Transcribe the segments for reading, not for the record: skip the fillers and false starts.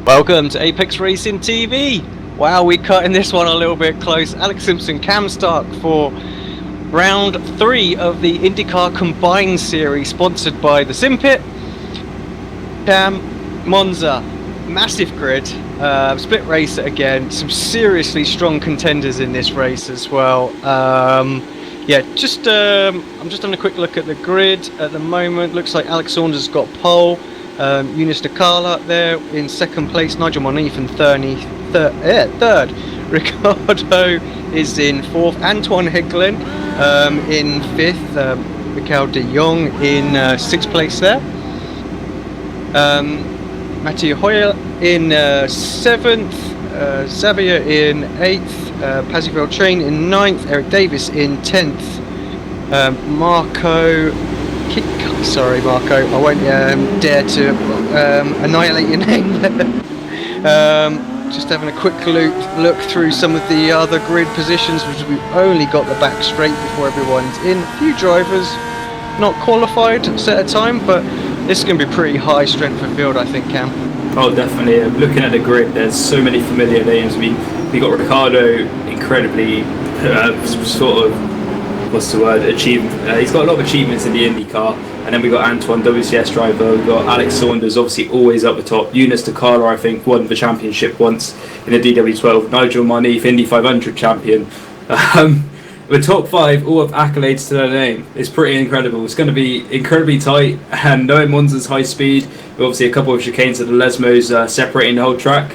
Welcome to Apex Racing TV. Wow, we're cutting this one a little bit close. Alex Simpson, Cam Stark for round 3 of the IndyCar Combined Series, sponsored by the Sim Pit. Cam, Monza, massive grid, split race again. Some seriously strong contenders in this race as well. I'm just having a quick look at the grid at the moment. Looks like Alex Saunders has got pole. Eunice DeCarlo up there in second place, Nigel Monif in third. Ricardo is in fourth, Antoine Heggelin in fifth, Michael de Jong in sixth place there, Mathieu Hoyer in seventh, Xavier in eighth, Pazival Train in ninth, Eric Davis in 10th, Sorry, Marco, I won't dare to annihilate your name there. Just having a quick look through some of the other grid positions, which we've only got the back straight before everyone's in. A few drivers not qualified set a time, but this is going to be pretty high strength of field, I think, Cam. Oh, definitely. Looking at the grid, there's so many familiar names. I mean, we got Ricardo, incredibly achieved. He's got a lot of achievements in the IndyCar. And then we got Antoine, WCS driver. We got Alex Saunders, obviously always up the top. Eunice DeCarlo, I think, won the championship once in the DW12. Nigel Monif, Indy 500 champion. The top 5 all have accolades to their name. It's pretty incredible. It's going to be incredibly tight. And knowing Monza's high speed, obviously a couple of chicanes at the Lesmos separating the whole track.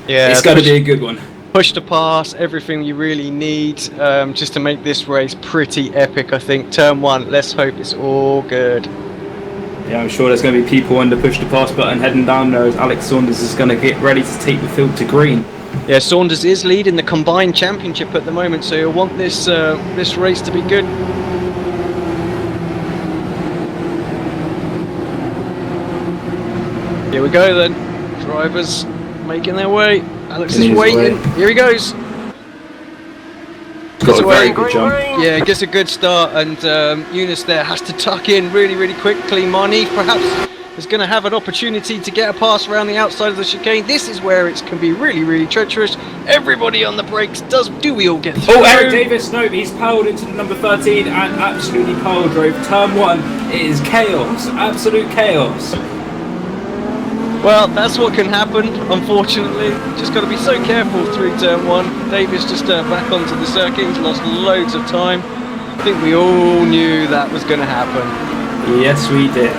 Yeah, it's going to be a good one. Push to pass, everything you really need just to make this race pretty epic, I think. Turn 1, let's hope it's all good. Yeah, I'm sure there's going to be people on the push to pass button heading down there as Alex Saunders is going to get ready to take the field to green. Yeah, Saunders is leading the combined championship at the moment, so you'll want this race to be good. Here we go then. Drivers making their way. Alex is waiting. Here he goes. Got a very good jump. Yeah, gets a good start, and Eunice there has to tuck in really quickly. Monif perhaps is going to have an opportunity to get a pass around the outside of the chicane. This is where it can be really treacherous. Everybody on the brakes. Do we all get through? Oh, Eric Davis, no, he's powered into the number 13 and absolutely power drove. Turn 1, it is chaos, absolute chaos. Well, that's what can happen, unfortunately. Just got to be so careful through turn 1. Davis just back onto the circuit. He's lost loads of time. I think we all knew that was going to happen. Yes, we did.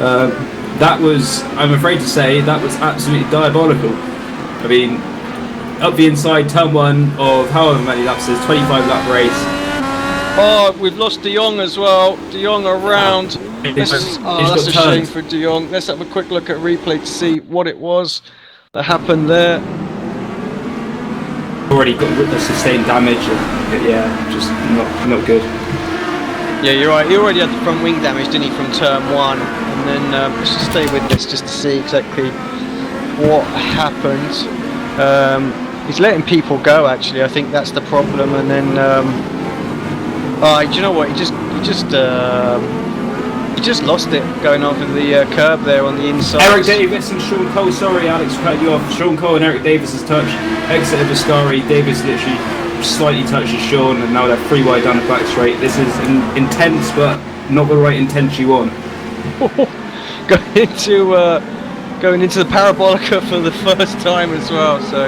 I'm afraid to say, that was absolutely diabolical. I mean, up the inside, turn 1 of however many laps is 25 lap race. Oh, we've lost De Jong as well. De Jong around. That's a shame for De Jong. Let's have a quick look at replay to see what it was that happened there. Already got sustained damage. And, yeah, just not good. Yeah, you're right. He already had the front wing damage, didn't he, from turn 1? And then let's just stay with this just to see exactly what happened. He's letting people go. Actually, I think that's the problem. And then, do you know what? He just lost it going over the curb there on the inside. Eric Davis and Sean Cole, sorry Alex, cut you off. Sean Cole and Eric Davis has touched. Exit of Ascari, Davis literally slightly touches Sean, and now they're 3 wide down the back straight. This is intense, but not the right intense you want. Going into the parabolica for the first time as well. So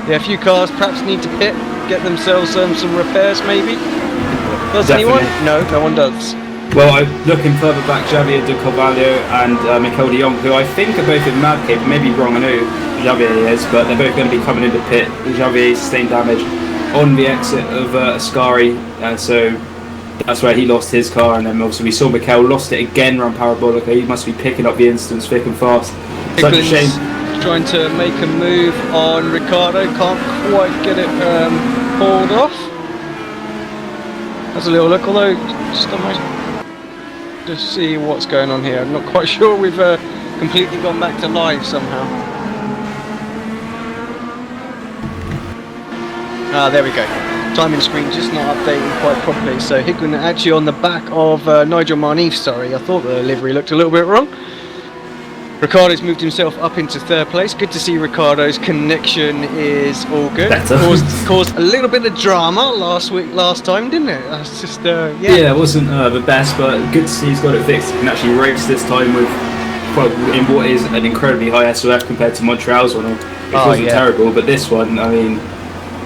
yeah, a few cars perhaps need to pit, get themselves some repairs maybe. Does Definitely. Anyone? No one does. Well, looking further back, Xavier de Carvalho and Michael de Jong, who I think are both in Madcape, maybe wrong, I know Xavier is, but they're both going to be coming into pit. Xavier sustained damage on the exit of Ascari, so that's where he lost his car, and then obviously we saw Michael lost it again around Parabolica. He must be picking up the instance thick and fast. Such a shame. Trying to make a move on Ricardo, can't quite get it pulled off. Has a little look, although just to see what's going on here. I'm not quite sure we've completely gone back to live somehow. There we go. Timing screen just not updating quite properly. So Higglin actually on the back of Nigel Monif. Sorry, I thought the livery looked a little bit wrong. Ricardo's moved himself up into third place. Good to see Ricardo's connection is all good. Better. Caused a little bit of drama last time, didn't it? That's just Yeah, it wasn't the best, but good to see he's got it fixed. He can actually race this time with in what is an incredibly high SOF compared to Montreal's one, which wasn't terrible. But this one, I mean,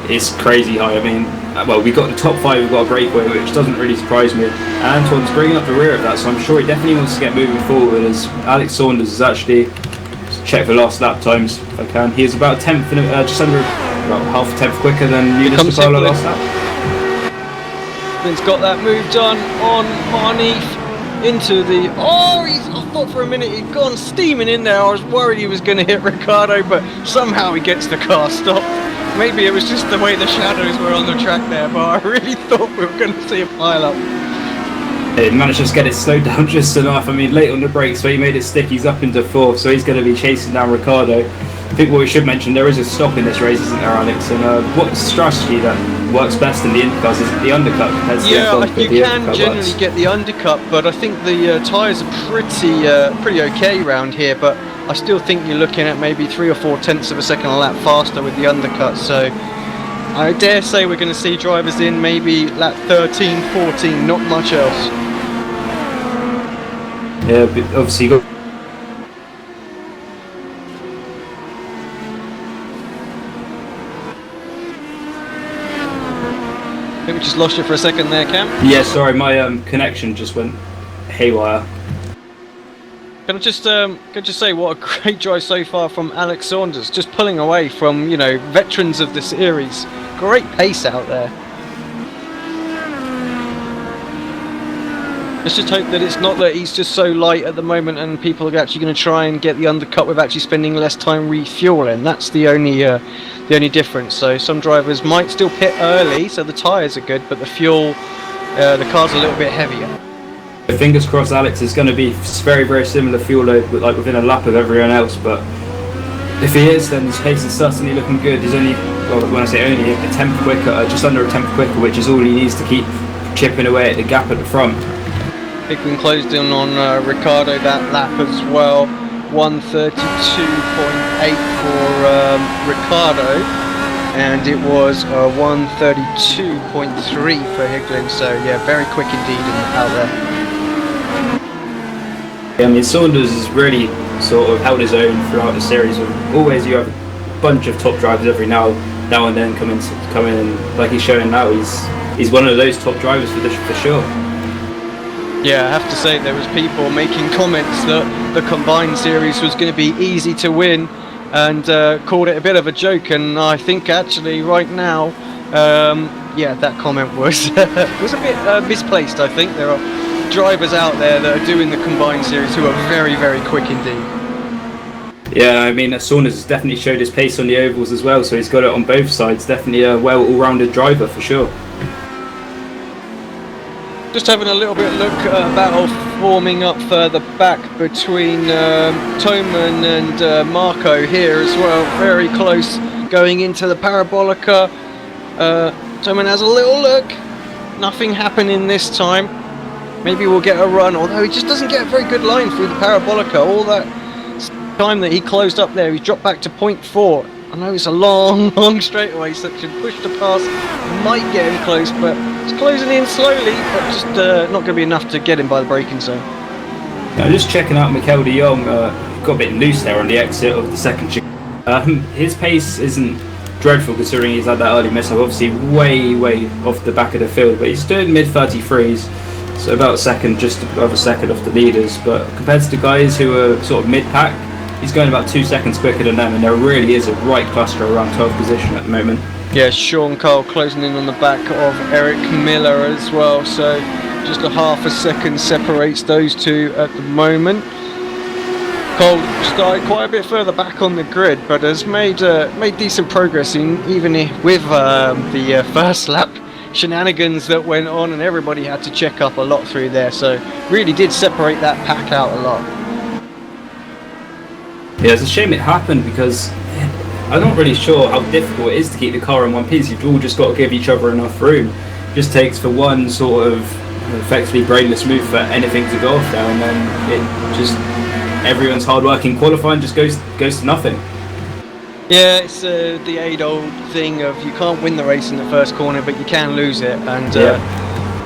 it's crazy high. I mean, well, we got the top 5, we've got a breakaway, which doesn't really surprise me. And Antoine's bringing up the rear of that, so I'm sure he definitely wants to get moving forward. As Alex Saunders is actually, check the last lap times if I can. He is about 10th, just under about half a tenth quicker than Eunice DePaolo last lap. Vince got that move done on Marneef into the. I thought for a minute he'd gone steaming in there. I was worried he was going to hit Ricardo, but somehow he gets the car stopped. Maybe it was just the way the shadows were on the track there, but I really thought we were going to see a pile-up. He managed to just get it slowed down just enough. I mean, late on the brakes, so he made it stick. He's up into 4th, so he's going to be chasing down Ricardo. I think what we should mention, there is a stop in this race, isn't there, Alex? And what strategy that works best in the IndyCars is the undercut compared to the F1. You can generally get the undercut, but I think the tyres are pretty okay round here, but I still think you're looking at maybe 3 or 4 tenths of a second a lap faster with the undercut, so I dare say we're going to see drivers in maybe lap 13, 14, not much else. Yeah, but obviously you got. I think we just lost you for a second there, Cam. Yeah, sorry, my connection just went haywire. Can I just say what a great drive so far from Alex Saunders, just pulling away from, you know, veterans of the series. Great pace out there. Let's just hope that it's not that he's just so light at the moment and people are actually going to try and get the undercut with actually spending less time refueling. That's the only difference. So some drivers might still pit early, so the tyres are good, but the fuel, the car's a little bit heavier. Fingers crossed Alex is going to be very, very similar fuel load, like within a lap of everyone else, but if he is, then his pace is certainly looking good. He's only, well, when I say only, a tenth quicker, just under a tenth quicker, which is all he needs to keep chipping away at the gap at the front. Hickman closed in on Ricardo that lap as well. 132.8 for Ricardo, and it was 132.3 for Hicklin, so yeah, very quick indeed out there. I mean, Saunders has really sort of held his own throughout the series. Always you have a bunch of top drivers every now and then come in, and like he's showing now, he's one of those top drivers for sure. Yeah, I have to say there was people making comments that the combined series was going to be easy to win, and called it a bit of a joke. And I think actually right now, yeah, that comment was was a bit misplaced. I think there are drivers out there that are doing the combined series who are very, very quick indeed. Yeah, I mean, Saunders has definitely showed his pace on the ovals as well, so he's got it on both sides. Definitely a all-rounded driver for sure. Just having a little bit look at a battle forming up further back between Toman and Marco here as well. Very close going into the Parabolica. Toman has a little look. Nothing happening this time. Maybe we'll get a run, although he just doesn't get a very good line through the Parabolica. All that time that he closed up there, he's dropped back to 0.4. I know it's a long straightaway section, push to pass, might get him close, but it's closing in slowly, but just not going to be enough to get him by the braking zone. Now, just checking out Mikel de Jong, got a bit loose there on the exit of the second. His pace isn't dreadful considering he's had that early miss up, obviously way off the back of the field, but he's still in mid-33s, so about a second, just above a second off the leaders, but compared to the guys who are sort of mid-pack, he's going about 2 seconds quicker than them, and there really is a right cluster around 12th position at the moment. Yeah, Sean Cole closing in on the back of Eric Miller as well, so just a half a second separates those two at the moment. Cole started quite a bit further back on the grid, but has made decent progress even with the first lap shenanigans that went on, and everybody had to check up a lot through there, so really did separate that pack out a lot. Yeah, it's a shame it happened because I'm not really sure how difficult it is to keep the car in one piece. You've all just got to give each other enough room. It just takes for one sort of effectively brainless move for anything to go off there, and then it just everyone's hard work in qualifying just goes to nothing. Yeah, it's the age-old thing of you can't win the race in the first corner, but you can lose it, and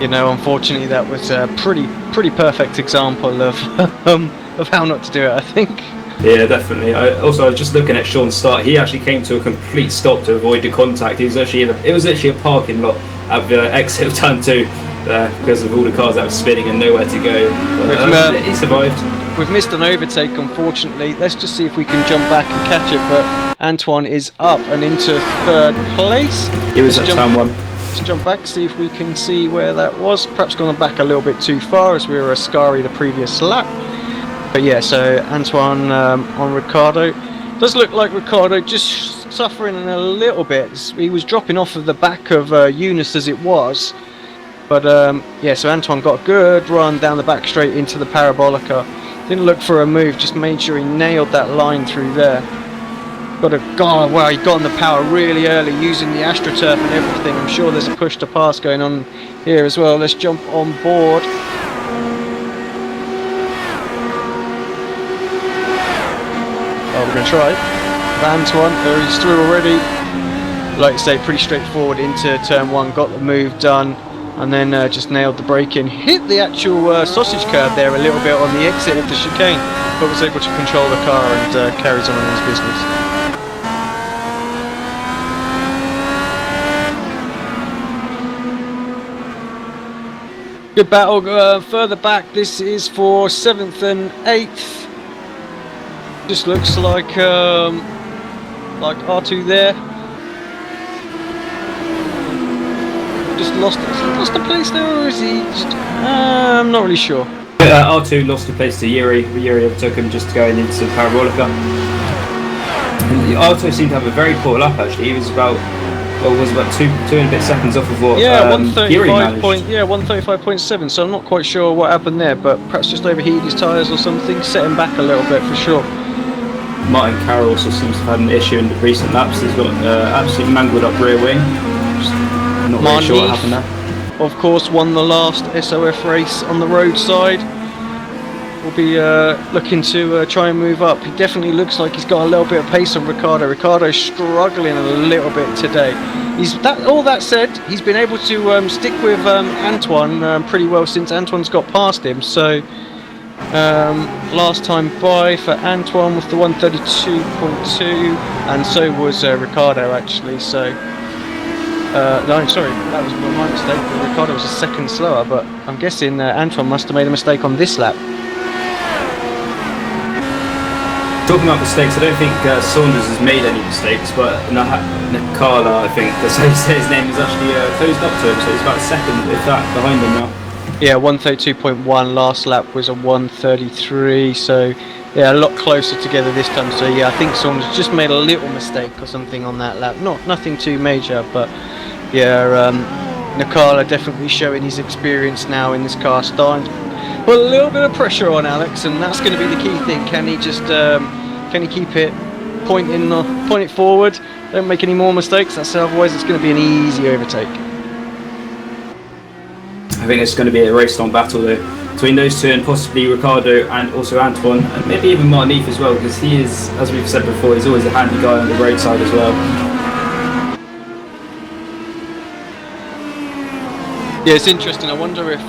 you know, unfortunately, that was a pretty perfect example of how not to do it, I think. Yeah, definitely. I was just looking at Sean's start. He actually came to a complete stop to avoid the contact. It was actually a parking lot at the exit of turn 2 because of all the cars that were spinning and nowhere to go. But, he survived. We've missed an overtake, unfortunately. Let's just see if we can jump back and catch it. But Antoine is up and into 3rd place. He was at turn 1. Let's jump back, see if we can see where that was. Perhaps gone back a little bit too far as we were Ascari the previous lap. But yeah, so Antoine on Ricciardo. Does look like Ricciardo just suffering a little bit. He was dropping off of the back of Eunice as it was. But yeah, so Antoine got a good run down the back straight into the Parabolica. Didn't look for a move, just made sure he nailed that line through there. Wow, he got on the power really early using the AstroTurf and everything. I'm sure there's a push to pass going on here as well. Let's jump on board. We're going to try it. Antoine, he's through already. Like I say, pretty straightforward into turn 1, got the move done, and then just nailed the brake in. Hit the actual sausage curb there a little bit on the exit of the chicane, but was able to control the car and carries on his business. Good battle further back. This is for 7th and 8th. Just looks like R2 there. Just lost the place there, or is he just, I'm not really sure. R2 lost the place to Yuri. Yuri overtook him just going into the Parabolica. And R2 seemed to have a very poor lap actually. He was about two and a bit seconds off of what Yuri managed. 135.7, so I'm not quite sure what happened there, but perhaps just overheated his tyres or something, set him back a little bit for sure. Martin Carroll also seems to have had an issue in the recent laps. He's got absolutely mangled up rear wing. Just not really sure what happened there. Of course, won the last SOF race on the roadside. We'll be looking to try and move up. He definitely looks like he's got a little bit of pace on Ricciardo. Ricciardo's struggling a little bit today. All that said, he's been able to stick with Antoine pretty well since Antoine's got past him. So last time by for Antoine was the 132.2, and so was Ricciardo actually. So no, sorry, that was my mistake. Ricciardo was a second slower, but I'm guessing Antoine must have made a mistake on this lap. Talking about mistakes, I don't think Saunders has made any mistakes, but Nakala, I think, that's how you say his name, is actually closed up to him, so he's about a second, if that, behind him now. Yeah, 132.1, last lap was a 133, so yeah, a lot closer together this time. So yeah, I think Saunders just made a little mistake or something on that lap. Nothing too major, but yeah, Nakala definitely showing his experience now in this car, starting to put a little bit of pressure on Alex, and that's going to be the key thing. Can he just can he keep it point it forward? Don't make any more mistakes. Otherwise, it's going to be an easy overtake. I think it's going to be a race-long battle though between those two, and possibly Ricciardo and also Antoine, and maybe even Martinif as well, because he is, as we've said before, he's always a handy guy on the roadside as well. Yeah, it's interesting. I wonder if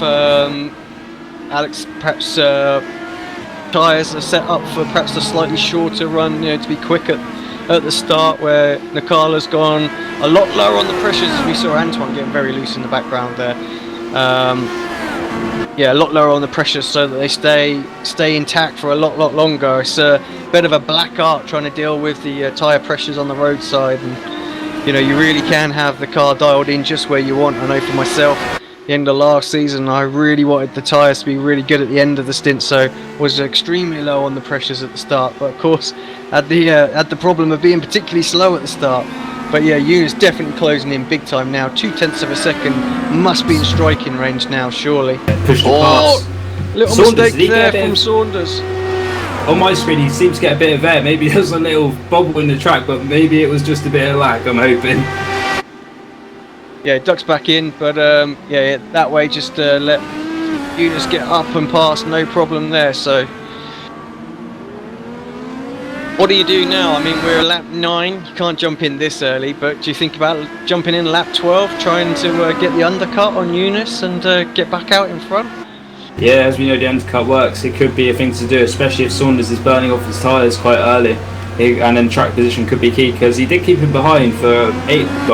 Alex perhaps tyres are set up for perhaps a slightly shorter run, to be quick at the start, where Nakala's gone a lot lower on the pressures, as we saw Antoine getting very loose in the background there. Yeah, a lot lower on the pressure so that they stay intact for a lot longer. It's a bit of a black art trying to deal with the tyre pressures on the roadside, and you really can have the car dialed in just where you want. I know for myself, the end of last season, I really wanted the tyres to be really good at the end of the stint, so was extremely low on the pressures at the start, but of course had the problem of being particularly slow at the start. But yeah, Eunice definitely closing in big time now. 0.2 of a second, must be in striking range now, surely. Pushed the pass. Little Saunders, mistake there from Saunders. On my screen, he seems to get a bit of air. Maybe there was a little bobble in the track, but maybe it was just a bit of lag, I'm hoping. Yeah, it ducks back in, but yeah, that way just let Eunice get up and pass, no problem there. So What do you do now? I mean, we're lap 9. You can't jump in this early, but do you think about jumping in lap 12, trying to get the undercut on Eunice and get back out in front? Yeah, as we know the undercut works, it could be a thing to do, especially if Saunders is burning off his tyres quite early. And then track position could be key, because he did keep him behind for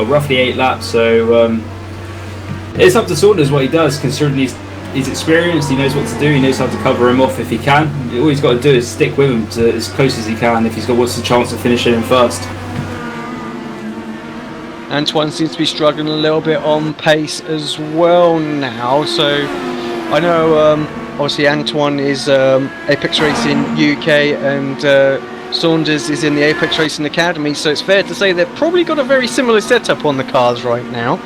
roughly 8 laps, so it's up to Saunders what he does, considering he's experienced, he knows what to do, he knows how to cover him off if he can. All he's got to do is stick with him to as close as he can if wants a chance of finishing him first. Antoine seems to be struggling a little bit on pace as well now, so I know obviously Antoine is Apex Racing UK and Saunders is in the Apex Racing Academy, so it's fair to say they've probably got a very similar setup on the cars right now.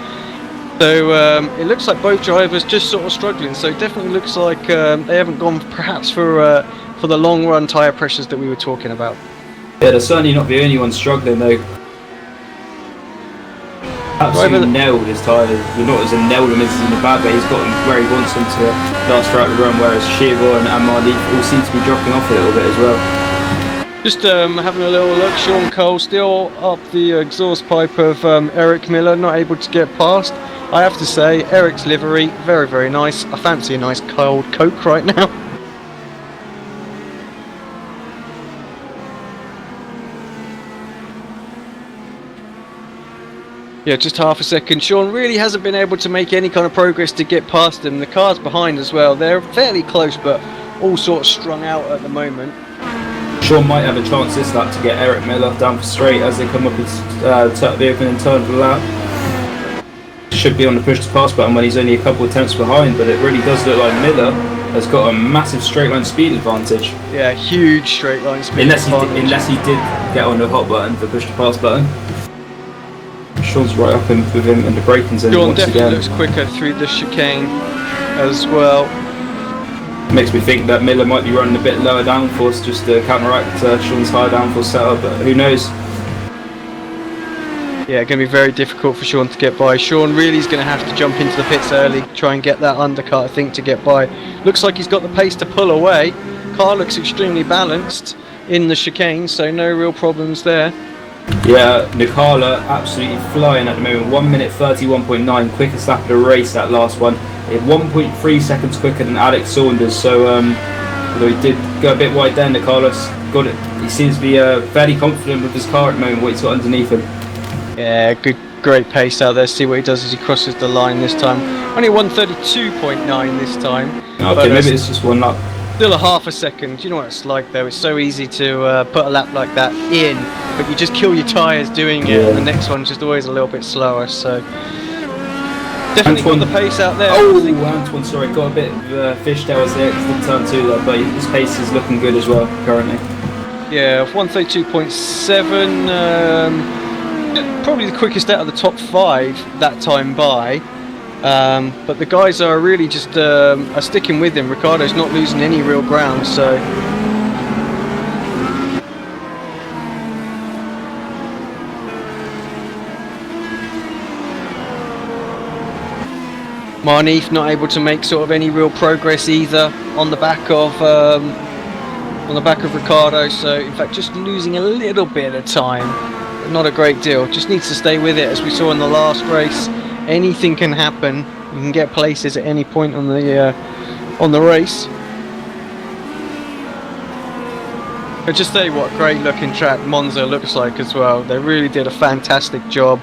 So it looks like both drivers just sort of struggling, so it definitely looks like they haven't gone perhaps for the long run tyre pressures that we were talking about. Yeah, they're certainly not the only ones struggling though. Absolutely nailed his tyres. Not as in nailed him as in a bad way, he's got him where he wants him to last throughout the run, whereas Shiva and Marleaf all seem to be dropping off a little bit as well. Just having a little look, Sean Cole still up the exhaust pipe of Eric Miller, not able to get past. I have to say, Eric's livery, very, very nice. I fancy a nice cold Coke right now. Yeah, just half a second. Sean really hasn't been able to make any kind of progress to get past them. The car's behind as well. They're fairly close, but all sort of strung out at the moment. Sean might have a chance this lap to get Eric Miller down for straight as they come up the opening turn of the lap. Should be on the push to pass button when he's only a couple of tenths behind, but it really does look like Miller has got a massive straight line speed advantage. Yeah, huge straight line speed advantage. Unless he did get on the hot button, the push to pass button. Sean's right up with him in the braking zone. Sean definitely looks quicker through the chicane as well. Makes me think that Miller might be running a bit lower downforce just to counteract Sean's high downforce setup, but who knows? Yeah, going to be very difficult for Sean to get by. Sean really is going to have to jump into the pits early, try and get that undercut, I think, to get by. Looks like he's got the pace to pull away. Car looks extremely balanced in the chicane, so no real problems there. Yeah, Nikala absolutely flying at the moment. 1 minute 31.9, quickest lap of the race, that last one. 1.3 seconds quicker than Alex Saunders, so although he did go a bit wide there, Nikala's got it. He seems to be fairly confident with his car at the moment, what he's got underneath him. Yeah, great pace out there. See what he does as he crosses the line this time. Only 132.9 this time. Okay, maybe it's just one lap. Still a half a second. You know what it's like though. It's so easy to put a lap like that in, but you just kill your tyres doing it, and the next one's just always a little bit slower. So definitely got the pace out there. Oh, Antoine, sorry, got a bit of fishtails there because the turn 2 there, but his pace is looking good as well currently. Yeah, 132.7. Probably the quickest out of the top 5 that time by. But the guys are really just are sticking with him. Ricciardo's not losing any real ground, so Marleaf not able to make sort of any real progress either on the back of Ricciardo. So in fact, just losing a little bit of time, but not a great deal. Just needs to stay with it, as we saw in the last race. Anything can happen. You can get places at any point on the race. But just tell you what a great looking track Monza looks like as well. They really did a fantastic job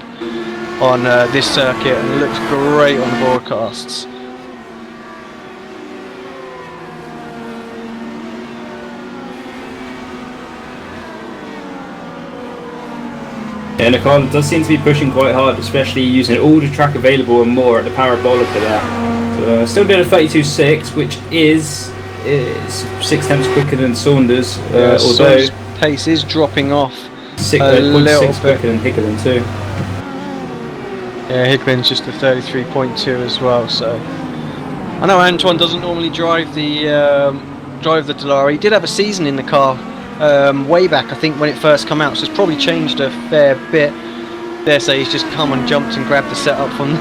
on this circuit, and it looks great on the broadcasts. Yeah, Nikala does seem to be pushing quite hard, especially using all the track available and more at the Parabolica there. So, still doing a 32.6, which is 6 tenths quicker than Saunders, although Saunders' pace is dropping off a little bit. Quicker than Hickman too. Yeah, Hickman's just a 33.2 as well. So I know Antoine doesn't normally drive the Dallara. He did have a season in the car way back, I think, when it first came out, so it's probably changed a fair bit. Dare say he's just come and jumped and grabbed the setup from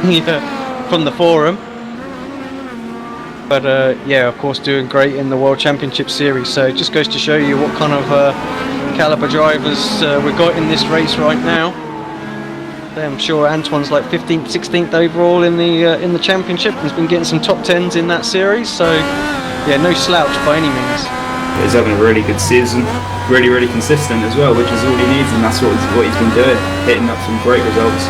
the forum. But yeah, of course, doing great in the World Championship Series. So it just goes to show you what kind of caliber drivers we've got in this race right now. I'm sure Antoine's like 15th, 16th overall in the championship. He's been getting some top 10s in that series, so yeah, no slouch by any means. He's having a really good season, really, really consistent as well, which is all he needs, and that's what he's been doing, hitting up some great results.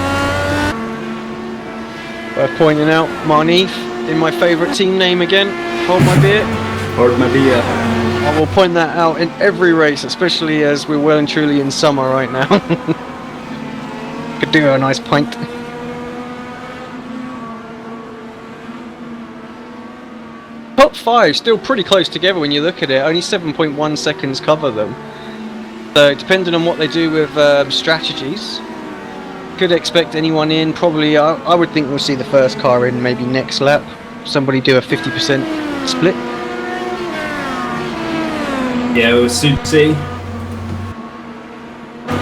Worth pointing out, Marnif in my favourite team name again. Hold my beer. Hold my beer. I will point that out in every race, especially as we're well and truly in summer right now. Could do a nice pint. Top 5 still pretty close together when you look at it. Only 7.1 seconds cover them. So depending on what they do with strategies, could expect anyone in. Probably, I would think we'll see the first car in maybe next lap. Somebody do a 50% split. Yeah, we'll soon see.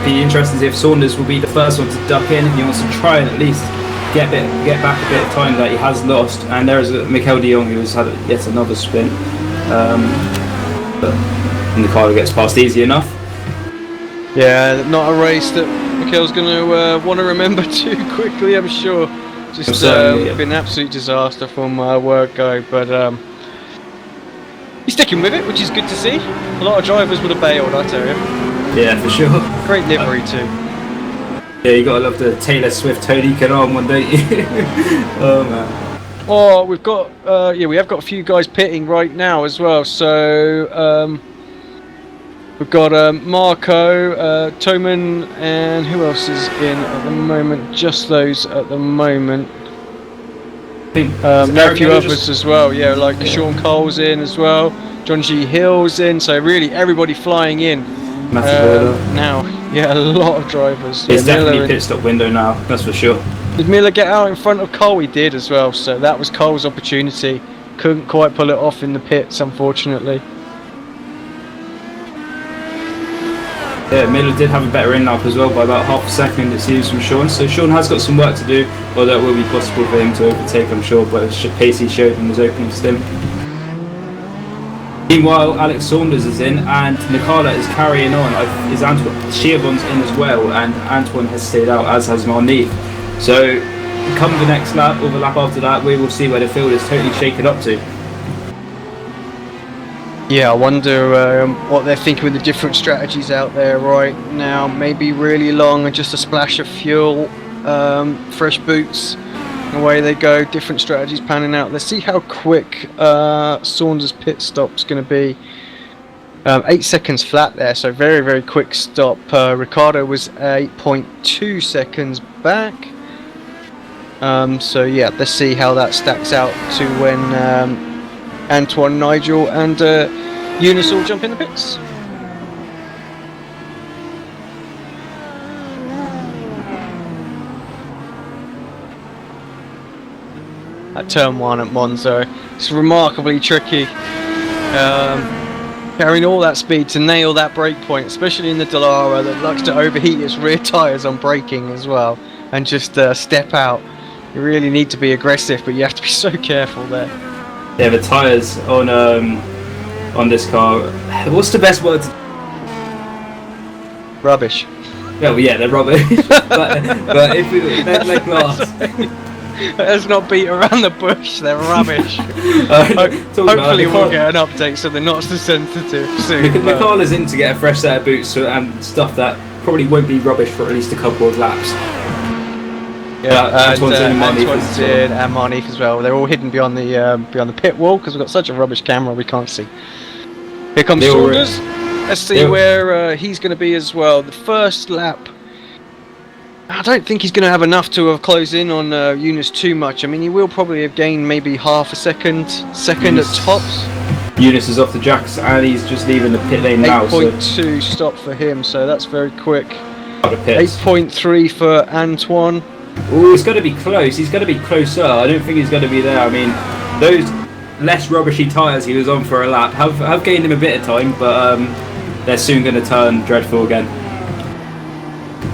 Be interesting to see if Saunders will be the first one to duck in if he wants to try and at least get back a bit of time that he has lost. And there is Mikel de Jong who has had yet another spin, and the car gets past easy enough. Yeah, not a race that Mikel's going to want to remember too quickly, I'm sure. Just been an absolute disaster from word go, but he's sticking with it, which is good to see. A lot of drivers would have bailed, I tell you. Yeah, for sure. Great livery too. Yeah, you gotta love the Taylor Swift Tony Kanon one, don't you? Oh man. Oh, we've got we have got a few guys pitting right now as well. So we've got Marco, Toman, and who else is in at the moment? Just those at the moment. There are a few others as well. Yeah, like Sean Cole's in as well. John G. Hill's in. So really, everybody flying in. Now, yeah, a lot of drivers. It's definitely pit stop window now, that's for sure. Did Miller get out in front of Cole? He did as well, so that was Cole's opportunity. Couldn't quite pull it off in the pits, unfortunately. Yeah, Miller did have a better in-lap as well by about half a second, it seems, from Sean. So Sean has got some work to do, although it will be possible for him to overtake, I'm sure, but pace he showed in his opening stint. Meanwhile, Alex Saunders is in, and Nicola is carrying on. Shearbon's in as well, and Antoine has stayed out, as has Marnif. So, come the next lap, or the lap after that, we will see where the field is totally shaken up to. Yeah, I wonder what they're thinking with the different strategies out there right now. Maybe really long and just a splash of fuel, fresh boots. Away they go, different strategies panning out. Let's see how quick Saunders' pit stop's going to be. 8 seconds flat there, so very, very quick stop. Ricardo was 8.2 seconds back. So yeah, let's see how that stacks out to when Antoine, Nigel and Eunice all jump in the pits. At turn 1 at Monza, it's remarkably tricky, carrying all that speed to nail that brake point, especially in the Dallara that likes to overheat its rear tyres on braking as well, and just step out. You really need to be aggressive, but you have to be so careful there. Yeah, the tyres on this car, what's the best word? Rubbish. Well, yeah, they're rubbish, but if they're glass. Let's not beat around the bush, they're rubbish. Hopefully we'll get an update so they're not so sensitive soon. Nicola's in to get a fresh set of boots and stuff that probably won't be rubbish for at least a couple of laps. Yeah, Antoine's in, and Marnif as well. They're all hidden beyond the pit wall because we've got such a rubbish camera we can't see. Here comes Saunders. Let's see where he's going to be as well. The first lap, I don't think he's going to have enough to have closed in on Eunice too much. I mean, he will probably have gained maybe half a second at tops. Eunice is off the jacks and he's just leaving the pit lane now. 8.2 stop for him, so that's very quick. 8.3 for Antoine. Oh, it's going to be close. He's going to be closer. I don't think he's going to be there. I mean, those less rubbishy tyres he was on for a lap have gained him a bit of time, but they're soon going to turn dreadful again.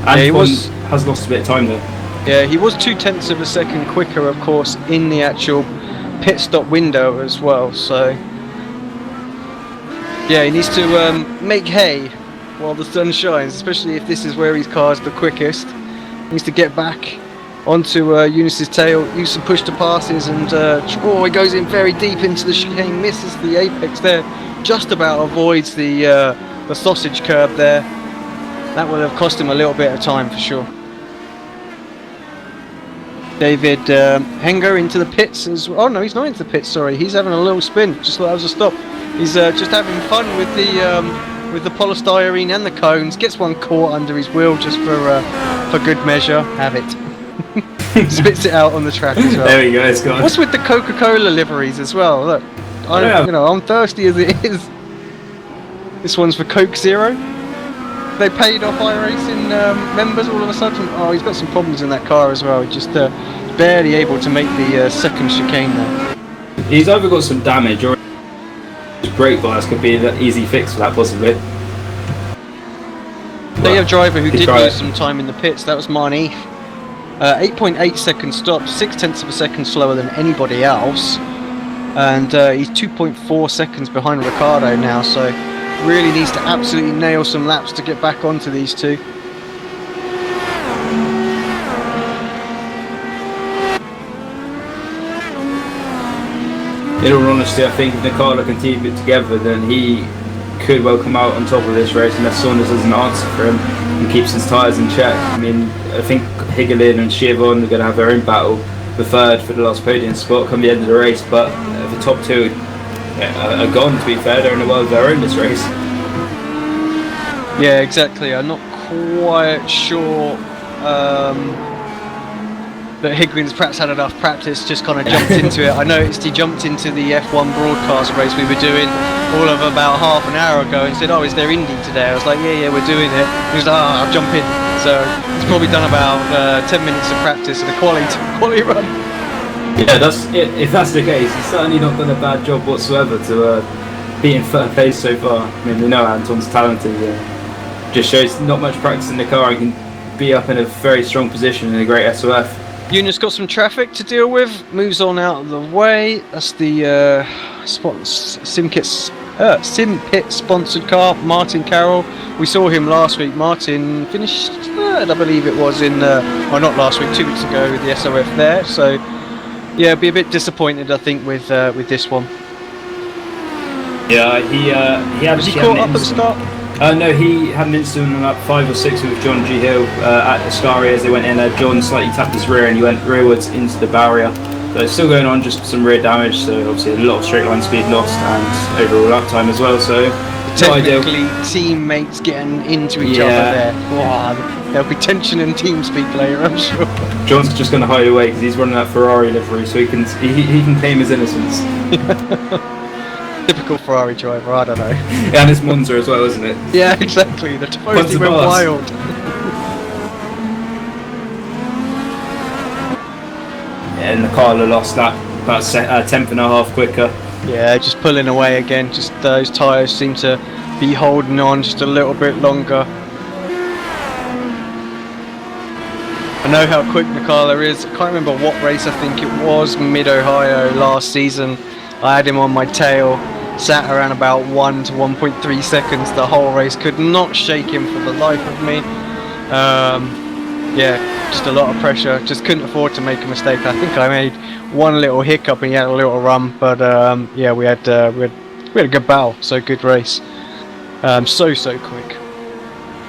Antoine has lost a bit of time though. Yeah, he was 0.2 of a second quicker, of course, in the actual pit stop window as well. So yeah, he needs to make hay while the sun shines, especially if this is where his car's the quickest. He needs to get back onto Eunice's tail, use some push to passes, and he goes in very deep into the chicane, misses the apex there, just about avoids the sausage curb there. That will have cost him a little bit of time for sure. David Henger into the pits as well. Oh no, he's not into the pits, sorry. He's having a little spin, just thought that was a stop. He's just having fun with the polystyrene and the cones. Gets one caught under his wheel just for good measure. Have it. Spits it out on the track as well. There we go, it's gone. What's with the Coca-Cola liveries as well? Look, I'm thirsty as it is. This one's for Coke Zero. They paid off iRacing members all of a sudden. Oh, he's got some problems in that car as well. He's just barely able to make the second chicane there. He's either got some damage or his brake bias could be an easy fix for that possibly. They have a driver who did lose some time in the pits. That was Marnie. 8.8 second stop, 0.6 of a second slower than anybody else, and he's 2.4 seconds behind Ricciardo now. So really needs to absolutely nail some laps to get back onto these two. In all honesty, I think if Nicola can keep it together, then he could well come out on top of this race unless Saunders doesn't answer for him and keeps his tyres in check. I mean, I think Higelin and Chivon are going to have their own battle, the third for the last podium spot come the end of the race, but the top two are gone, to be fair. They're in the world of their own this race. Yeah, exactly. I'm not quite sure that Higgins perhaps had enough practice, just kind of jumped into it. I noticed he jumped into the F1 broadcast race we were doing all of about half an hour ago and said, oh, is there Indy today? I was like, yeah, we're doing it. He was like, oh, I'll jump in. So he's probably done about 10 minutes of practice and a quality run. Yeah, if that's the case, he's certainly not done a bad job whatsoever to be in third place so far. I mean, we know Anton's talented. Just shows not much practice in the car and can be up in a very strong position in a great SOF. Union's got some traffic to deal with, moves on out of the way. That's the Sim Pit sponsored car, Martin Carroll. We saw him last week. Martin finished third, I believe it was, in, or not last week, 2 weeks ago with the SOF there. So, yeah, be a bit disappointed, I think, with this one. Yeah, he Was he caught up at the start? No, he had an incident on lap 5 or 6 with John G. Hill at Ascari as they went in. John slightly tapped his rear and he went rearwards into the barrier. So it's still going on, just some rear damage, so obviously a lot of straight line speed lost and overall lap time as well, so technically teammates getting into each other there. Wow, there'll be tension and team speak later, I'm sure. John's just going to hide away because he's running that Ferrari livery, so he can claim his innocence. Typical Ferrari driver, I don't know. Yeah, and it's Monza as well, isn't it? Yeah, exactly. The Tifosi went wild. Yeah, and Carla lost that about a tenth and a half quicker. Yeah, just pulling away again. Just those tyres seem to be holding on just a little bit longer. I know how quick Nicola is. I can't remember what race, I think it was Mid-Ohio last season. I had him on my tail, sat around about 1 to 1.3 seconds the whole race, could not shake him for the life of me. Yeah, just a lot of pressure, just couldn't afford to make a mistake. I think I made one little hiccup and he had a little run, but yeah, we had a good battle, so good race. So quick.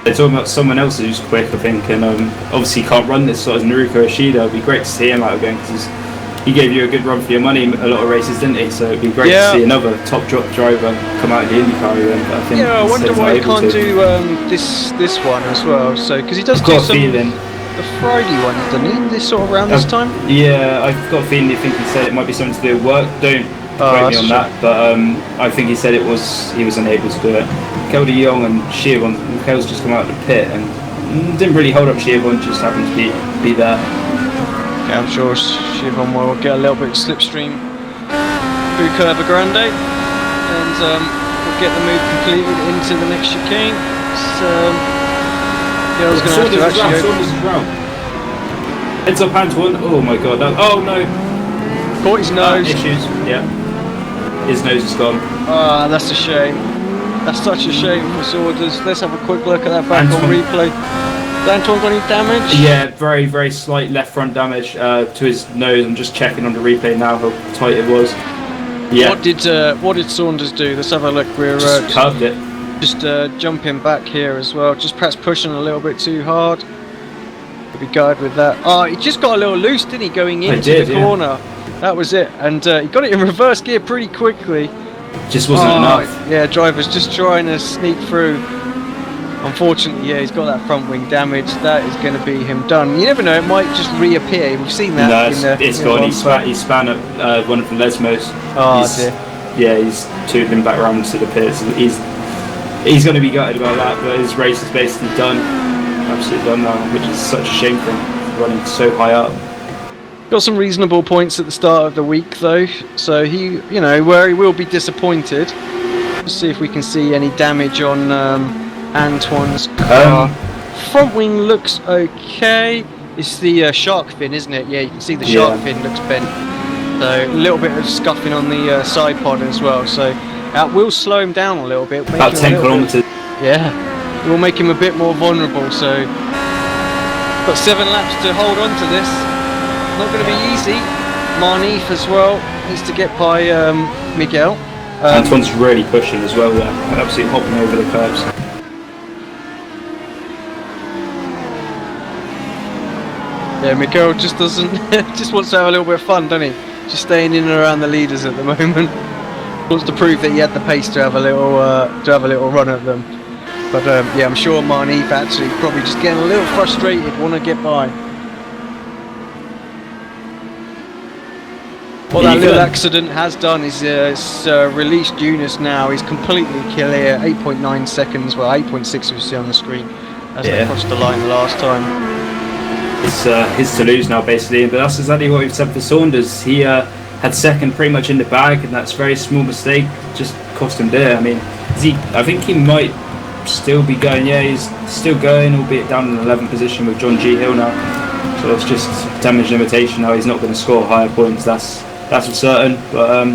They're talking about someone else who's quick, I think, and obviously can't run this sort of Naruko Ishida. It'd be great to see him out again because he gave you a good run for your money a lot of races, didn't he? So it'd be great to see another top drop driver come out of the IndyCar event. But I think I wonder why he can't do this one as well. So because he does do the Friday one, doesn't he? This sort of around this time. Yeah, I've got a feeling. I think he said it might be something to do with work. Don't quote me on that, but I think he said he was unable to do it. Kel de Jong and Sheeran, Kel's just come out of the pit and didn't really hold up Sheeran, just happened to be there. Okay, I'm sure Sheeran will get a little bit of slipstream through Curva Grande, and we'll get the move completed into the next chicane. So, yeah, I was going to have to actually go. Heads up, Antoine. Oh my god. Oh no. Caught his nose. Issues. Yeah. His nose is gone. Ah, that's a shame. That's such a shame for Saunders. Let's have a quick look at that back Antoine. on replay. Has Antoine got any damage? Yeah, very, very slight left front damage to his nose. I'm just checking on the replay now how tight it was. Yeah. What did Saunders do? Let's have a look. We're Just curved it. just jumping back here as well. Just perhaps pushing a little bit too hard. Be guided with that. Oh, he just got a little loose, didn't he, going into the corner? That was it, and he got it in reverse gear pretty quickly. Just wasn't enough. Yeah, driver's just trying to sneak through. Unfortunately, yeah, he's got that front wing damage. That is going to be him done. You never know, it might just reappear. We've seen that. No, it's gone. He span up one of the Lesmos. Oh dear. Yeah, he's tootling back around to the pits. He's going to be gutted about that, but his race is basically done. Absolutely done now, which is such a shame for him, running so high up. Got some reasonable points at the start of the week though, so he, where he will be disappointed. Let's see if we can see any damage on Antoine's car. Front wing looks okay. It's the shark fin, isn't it? Yeah, you can see the shark fin looks bent. So a little bit of scuffing on the side pod as well. So that will slow him down a little bit. About 10 kilometres. Yeah, it will make him a bit more vulnerable. So got 7 laps to hold on to this. Not going to be easy. Marnif as well needs to get by Miguel. Antoine's really pushing as well there, absolutely hopping over the curbs. Yeah, Miguel just doesn't, just wants to have a little bit of fun, doesn't he? Just staying in and around the leaders at the moment. Wants to prove that he had the pace to have a little run at them. But yeah, I'm sure Marnif actually probably just getting a little frustrated, want to get by. What that little accident has done is it's released Eunice now. He's completely clear. 8.9 seconds, well 8.6 we see on the screen as they crossed the line the last time. It's his to lose now basically, but that's exactly what we've said for Saunders. He had second pretty much in the bag, and that's a very small mistake, just cost him dear. I mean, I think he might still be going. Yeah, he's still going, albeit down in the 11th position with John G. Hill now. So it's just damage limitation now. He's not going to score higher points. That's for certain. But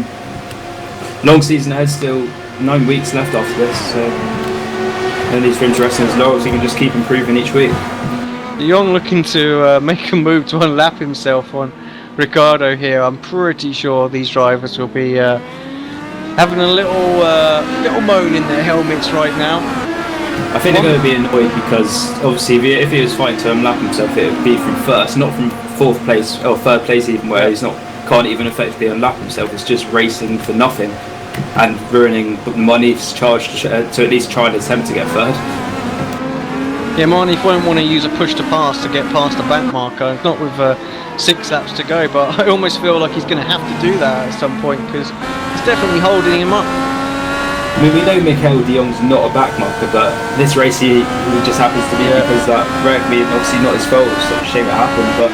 long season ahead, still 9 weeks left after this. So no need for him to rest in his laurels. He can just keep improving each week. De Jong looking to make a move to unlap himself on Ricardo here. I'm pretty sure these drivers will be having a little moan in their helmets right now. I think they're going to be annoyed because obviously if he was fighting to unlap himself, it would be from first, not from 4th place or 3rd place even, where he's can't even effectively unlap himself. It's just racing for nothing and ruining the money he's charged to at least try and attempt to get 3rd. Yeah, Marnif won't want to use a push to pass to get past the back marker, not with 6 laps to go, but I almost feel like he's going to have to do that at some point because it's definitely holding him up. I mean, we know Mikel de Jong's not a back marker, but this race he just happens to be because that wrecked me, obviously not his fault, it's such a shame it happened, but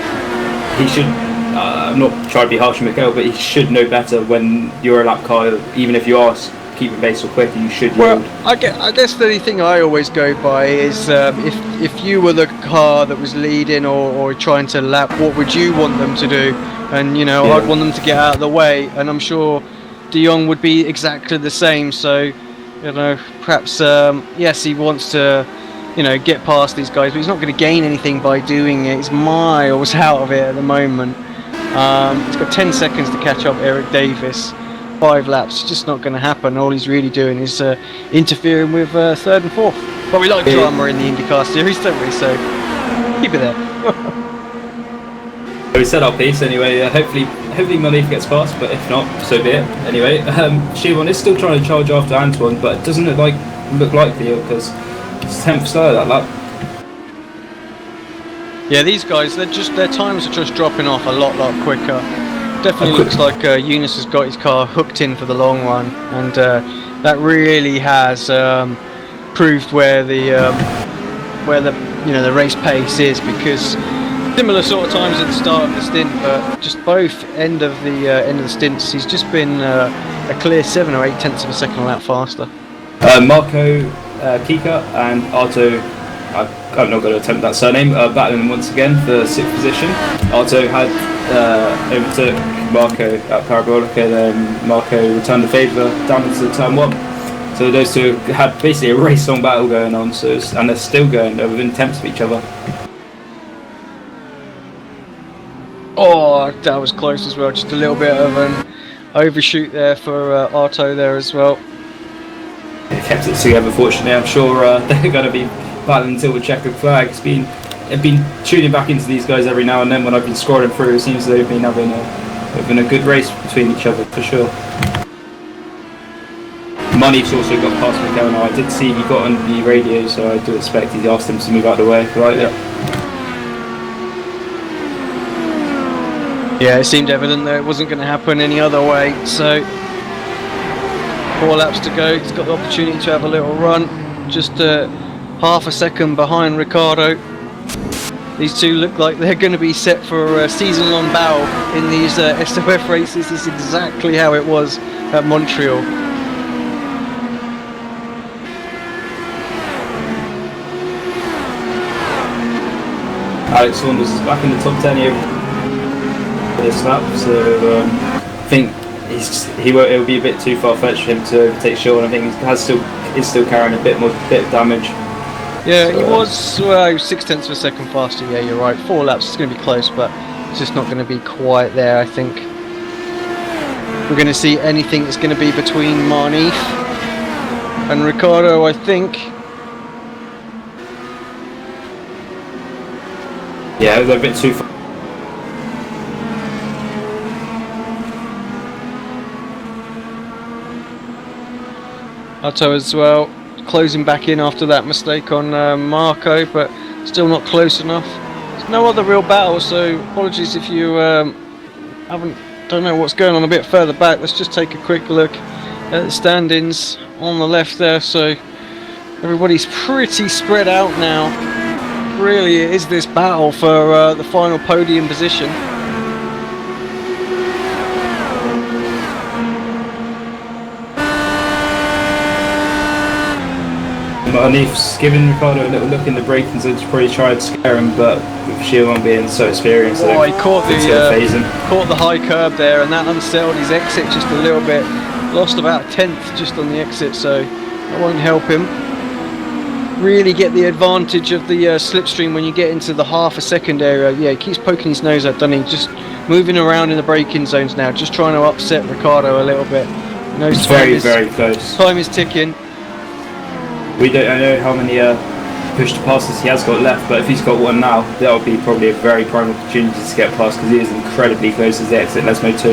he should, I'm not trying to be harsh on Mikel, but he should know better when you're a lap car, even if you are keeping pace or quicker, you should yield. Well, I guess the thing I always go by is if you were the car that was leading or trying to lap, what would you want them to do? And I'd want them to get out of the way, and I'm sure de Jong would be exactly the same. So perhaps yes, he wants to get past these guys, but he's not going to gain anything by doing it. He's miles out of it at the moment. He's got 10 seconds to catch up Eric Davis. 5 laps, just not going to happen. All he's really doing is interfering with 3rd and 4th. But we like drama in the IndyCar Series, don't we? So keep it there. We said our piece anyway. Hopefully Marnif gets past, but if not, so be it. Anyway, Shimon is still trying to charge after Antoine, but it doesn't look likely because it's 10th start that lap. Yeah, these guys, their times are just dropping off a lot quicker. Definitely looks like Eunice has got his car hooked in for the long run, and that really has proved where the race pace is, because similar sort of times at the start of the stint, but just both end of the stints, he's just been a clear 7 or 8 tenths of a second a lap faster. Marco Kika and Arto, I'm not going to attempt that surname, battling once again for 6th position. Arto had overtook Marco at Parabolica, then Marco returned the favour down into turn 1. So those two had basically a race-long battle going on. And they're still going. They're within tenths of each other. Oh, that was close as well. Just a little bit of an overshoot there for Arto there as well. It kept it together. Fortunately, I'm sure they're going to be battling until the checkered flag. I've been tuning back into these guys every now and then when I've been scrolling through. It seems they've been having a good race between each other for sure. Money's also got past Mikel now. I did see he got on the radio, so I do expect he asked him to move out of the way. Right there. Yeah, it seemed evident that it wasn't going to happen any other way. So 4 laps to go. He's got the opportunity to have a little run. Just half a second behind Ricciardo. These two look like they're going to be set for a season-long battle in these SOF races. This is exactly how it was at Montreal. Alex Saunders is back in the top 10 here for this lap, so I think it'll be a bit too far-fetched for him to overtake Sean. I think he is still carrying a bit of damage. Yeah, so, he was 6 tenths of a second faster. Yeah, you're right. 4 laps, it's going to be close, but it's just not going to be quite there. I think we're going to see anything that's going to be between Marnif and Ricciardo, I think. Yeah, they're a bit too far. Otto as well, closing back in after that mistake on Marco, but still not close enough. There's no other real battle, so apologies if you don't know what's going on a bit further back. Let's just take a quick look at the standings on the left there. So everybody's pretty spread out now. Really, it is this battle for the final podium position. Marnif's giving Ricciardo a little look in the braking zone to probably try to scare him, but with Shielman being so experienced, he caught the high curb there, and that unsettled his exit just a little bit. Lost about a tenth just on the exit, so that won't help him. Really get the advantage of the slipstream when you get into the half a second area. Yeah, he keeps poking his nose out, doesn't he? Just moving around in the braking zones now, just trying to upset Ricciardo a little bit. It's very close. Time is ticking. I don't know how many push to passes he has got left, but if he's got one now, that would be probably a very prime opportunity to get past, because he is incredibly close as the exit Lesmo 2.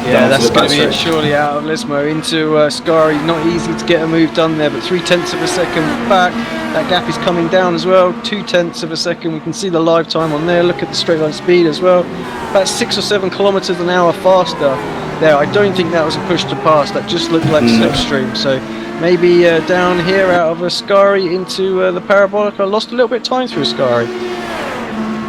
Yeah, that's going to be it surely out of Lesmo into Scari. Not easy to get a move done there, but 3 tenths of a second back. That gap is coming down as well, 2 tenths of a second. We can see the live time on there. Look at the straight line speed as well. About 6 or 7 kilometers an hour faster there. I don't think that was a push to pass. That just looked like slipstream. So maybe down here out of Ascari into the parabolic. I lost a little bit of time through Ascari.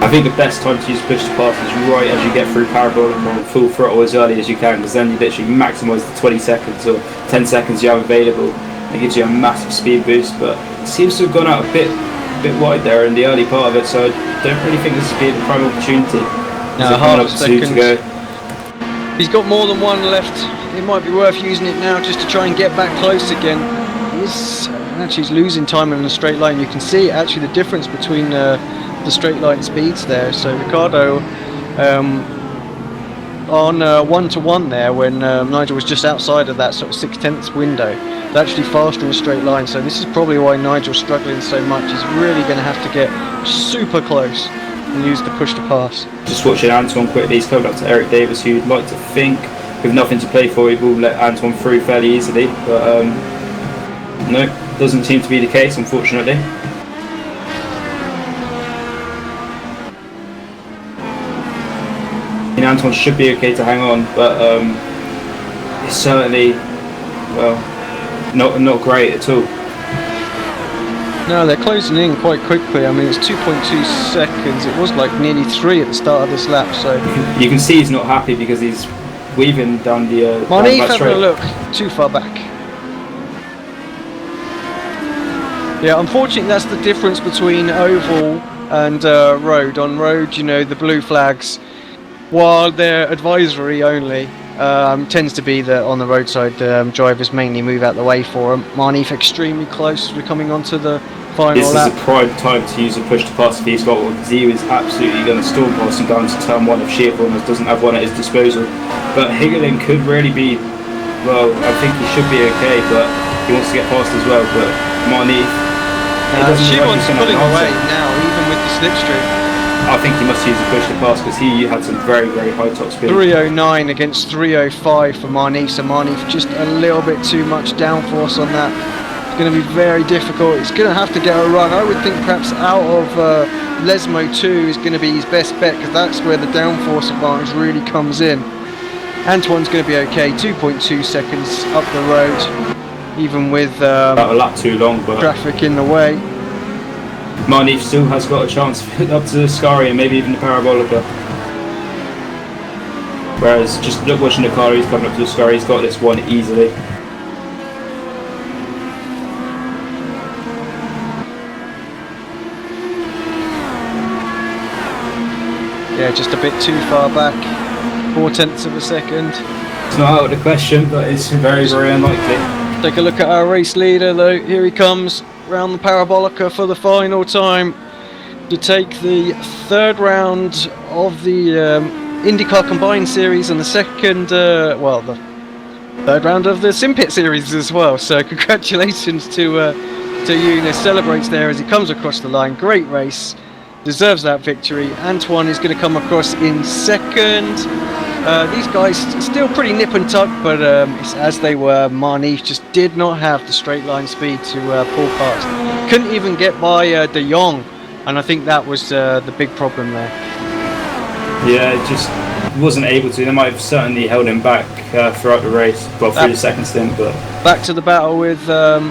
I think the best time to use push to pass is right as you get through parabolic on full throttle as early as you can, because then you literally maximise the 20 seconds or 10 seconds you have available. It gives you a massive speed boost, but it seems to have gone out a bit wide there in the early part of it, so I don't really think this would be the prime opportunity. No, half a second to go. He's got more than one left. It might be worth using it now just to try and get back close again. He's losing time in a straight line. You can see actually the difference between the straight line speeds there. So Ricciardo on 1-to-1 there when Nigel was just outside of that sort of 6 tenths window. It's actually faster in a straight line. So this is probably why Nigel's struggling so much. He's really going to have to get super close and use the push to pass. Just watching Antoine quickly, he's coming up to Eric Davis, who you'd like to think with nothing to play for he will let Antoine through fairly easily, but no, doesn't seem to be the case, unfortunately. Antoine should be okay to hang on, but it's certainly, well, not great at all. No, they're closing in quite quickly. I mean, it's 2.2 seconds. It was like nearly 3 at the start of this lap. So you can see he's not happy because he's weaving down the Marnif having a look too far back. Yeah, unfortunately, that's the difference between oval and road. On road, you know, the blue flags, while they're advisory only, Tends to be that on the roadside drivers mainly move out the way for him. Marneef extremely close as we're coming onto the final This lap. is a prime time to use a push to pass if he's got one, because he was absolutely going to storm past him down to turn 1 if Shearcorners doesn't have one at his disposal. But Higgling could really be, well, I think he should be okay, but he wants to get past as well. But Marneef, Shearcorners pulling away now, even with the slipstream. I think he must use a push to pass because he had some very, very high top speed. 309 against 305 for Marneef, so Marneef just a little bit too much downforce on that. It's going to be very difficult. He's going to have to get a run. I would think perhaps out of Lesmo 2 is going to be his best bet, because that's where the downforce advantage really comes in. Antoine's going to be okay, 2.2 seconds up the road, even with about a lap too long, but traffic in the way. Marneef still has got a chance up to Scari and maybe even the Parabolica. Whereas, just look, watching the car, he's coming up to the Scari, he's got this one easily. Yeah, just a bit too far back, 0.4 of a second. It's not out of the question, but it's very, very unlikely. Take a look at our race leader though, here he comes round the Parabolica for the final time to take the third round of the IndyCar Combined Series and the second, well, the third round of the Sim Pit Series as well. So congratulations to Eunice, celebrates there as he comes across the line. Great race, deserves that victory. Antoine is going to come across in second. These guys still pretty nip and tuck, but it's as they were. Marneef just did not have the straight line speed to pull past. Couldn't even get by De Jong, and I think that was the big problem there. Yeah, just wasn't able to. They might have certainly held him back throughout the race, well, through the second stint. But back to the battle with Arthur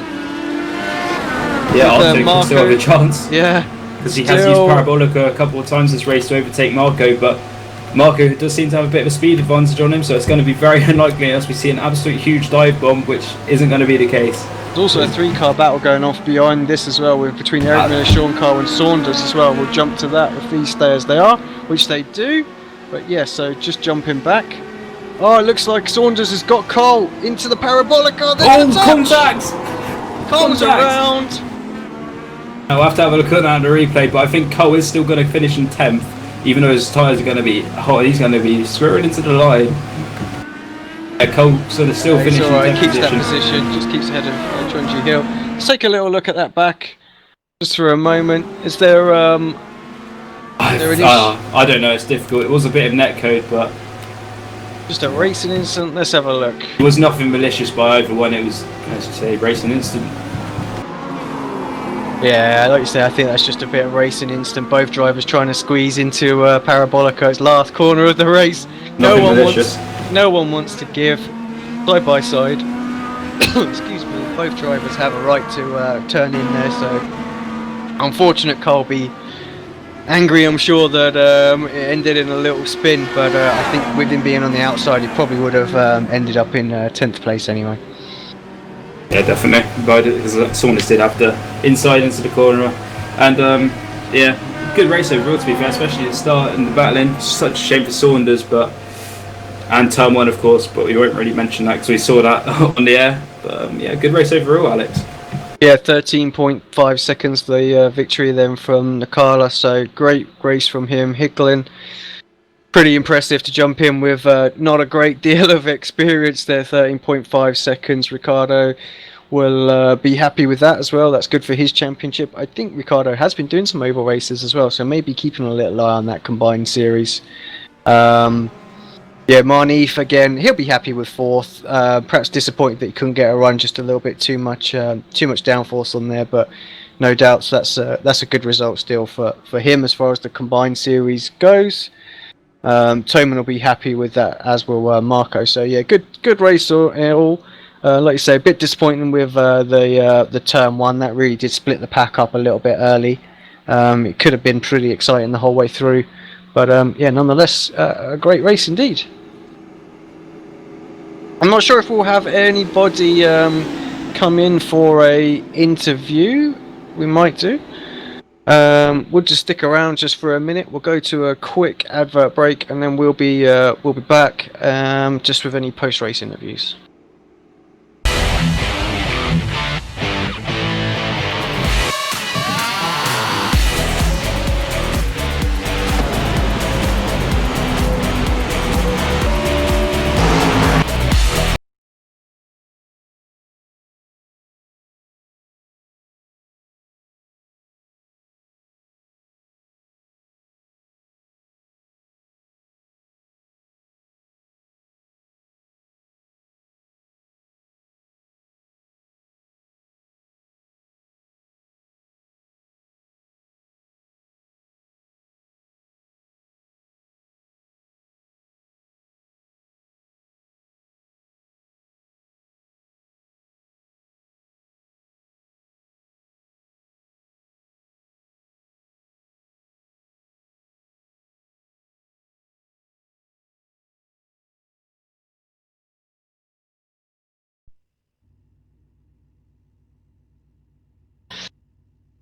can still have a chance. Yeah, because he has used Parabolica a couple of times this race to overtake Marco, but Marco does seem to have a bit of a speed advantage on him, so it's going to be very unlikely unless we see an absolute huge dive bomb, which isn't going to be the case. There's also a 3-car battle going off behind this as well, with between Eric Miller, Sean Carl and Saunders as well. We'll jump to that if these stay as they are, which they do. But yeah, so just jumping back. Oh, it looks like Saunders has got Cole into the Parabolica. Contact! Cole's around. I'll have to have a look at that on the replay, but I think Cole is still going to finish in 10th. Even though his tyres are going to be hot, he's going to be swerving into the line. Cole sort of still finishing in 10th keeps that position, just keeps ahead of Chunji Hill. Let's take a little look at that back, just for a moment. Is there an issue? I don't know, it's difficult. It was a bit of netcode, but just a racing incident. Let's have a look. It was nothing malicious by either one. It was, as you say, racing incident. Yeah, like you say, I think that's just a bit of racing instant. Both drivers trying to squeeze into Parabolica's last corner of the race. No one wants to give. Side by side. Excuse me. Both drivers have a right to turn in there. So unfortunate, Colby. Angry, I'm sure that it ended in a little spin, but I think with him being on the outside, he probably would have ended up in 10th place anyway. Yeah, definitely. Because Saunders did have the inside into the corner, and yeah, good race overall to be fair, especially at the start and the battling. Such a shame for Saunders, and turn 1 of course, but we won't really mention that because we saw that on the air. But yeah, good race overall, Alex. Yeah, 13.5 seconds for the victory then from Nakala, so great race from him. Hicklin, pretty impressive to jump in with not a great deal of experience there, 13.5 seconds. Ricardo will be happy with that as well. That's good for his championship. I think Ricardo has been doing some oval races as well, so maybe keeping a little eye on that combined series. Yeah, Marneef again, he'll be happy with 4th. Perhaps disappointed that he couldn't get a run, just a little bit too much downforce on there, but no doubts that's a good result still for him as far as the combined series goes. Toman will be happy with that, as will Marco. So yeah, good race all. Like you say, a bit disappointing with the turn 1. That really did split the pack up a little bit early. It could have been pretty exciting the whole way through, but yeah, nonetheless, a great race indeed. I'm not sure if we'll have anybody come in for a interview. We might do. We'll just stick around just for a minute. We'll go to a quick advert break, and then we'll be back just with any post-race interviews.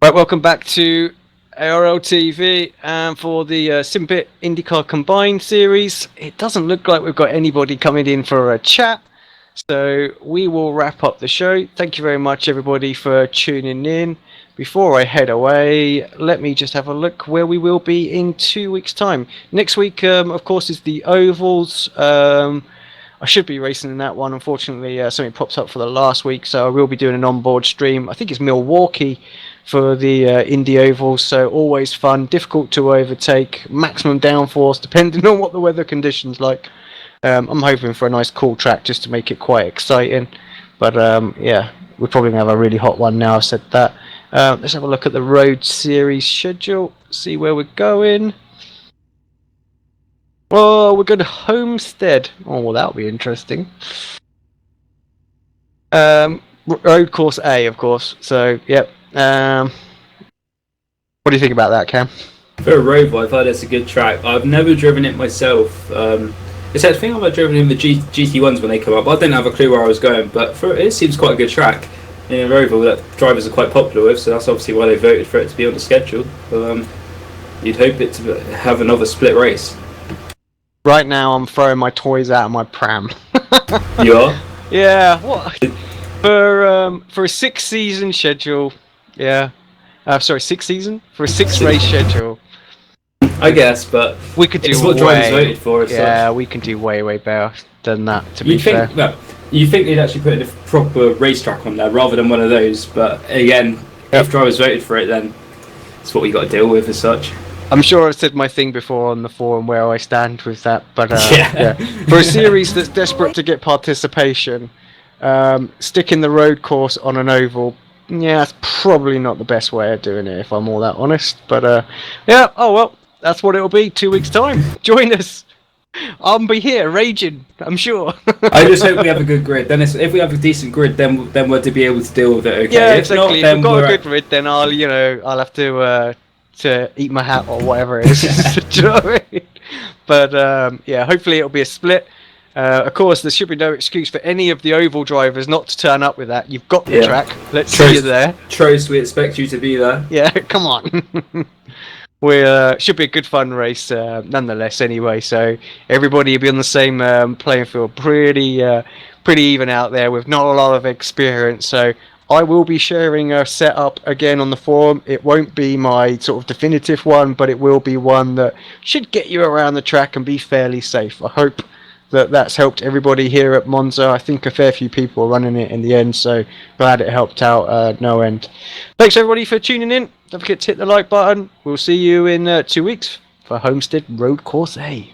Right, welcome back to ARL TV and for the Simpit IndyCar Combined Series. It doesn't look like we've got anybody coming in for a chat, so we will wrap up the show. Thank you very much, everybody, for tuning in. Before I head away, let me just have a look where we will be in 2 weeks' time. Next week, of course, is the Ovals. I should be racing in that one. Unfortunately, something pops up for the last week, so I will be doing an onboard stream. I think it's Milwaukee for the Indy Ovals, so always fun, difficult to overtake, maximum downforce depending on what the weather conditions like. I'm hoping for a nice cool track just to make it quite exciting, but yeah, we're probably gonna have a really hot one now I've said that. Let's have a look at the Road Series schedule, see where we're going. Oh, we're going to Homestead. Oh, well, that'll be interesting. Road course A, of course. So, yep. What do you think about that, Cam? For a road, I've heard it's a good track. I've never driven it myself. It's that thing I've driven in the GT1s when they come up. I didn't have a clue where I was going, but it seems quite a good track. In a Roval that drivers are quite popular with, so that's obviously why they voted for it to be on the schedule. But you'd hope it to have another split race. Right now, I'm throwing my toys out of my pram. You are? Yeah. What? For a 6-season schedule, yeah. Sorry, 6 season for a 6-race schedule. I guess, but we could do it's what drivers voted for. Yeah, we can do way better than that. To be fair. Well, you think they'd actually put a proper racetrack on there rather than one of those? But again, if drivers voted for it, then it's what we got to deal with as such. I'm sure I've said my thing before on the forum where I stand with that, but yeah. For a series that's desperate to get participation, sticking the road course on an oval, yeah, it's probably not the best way of doing it if I'm all that honest. But yeah, oh well, that's what it'll be 2 weeks' time. Join us. I'll be here raging, I'm sure. I just hope we have a good grid. Then if we have a decent grid, then we're to be able to deal with it. Okay. Yeah, exactly. If we've got a good grid, then I'll have to eat my hat or whatever it is. Do you know what I mean? But yeah, hopefully it'll be a split. Of course, there should be no excuse for any of the oval drivers not to turn up with that. You've got the track. Let's see you there. Trost, we expect you to be there. Yeah, come on. We should be a good fun race nonetheless anyway, so everybody will be on the same playing field, pretty even out there with not a lot of experience. So I will be sharing a setup again on the forum. It won't be my sort of definitive one, but it will be one that should get you around the track and be fairly safe. I hope that's helped everybody here at Monza. I think a fair few people are running it in the end, so glad it helped out no end. Thanks everybody for tuning in. Don't forget to hit the like button. We'll see you in 2 weeks for Homestead Road Course A.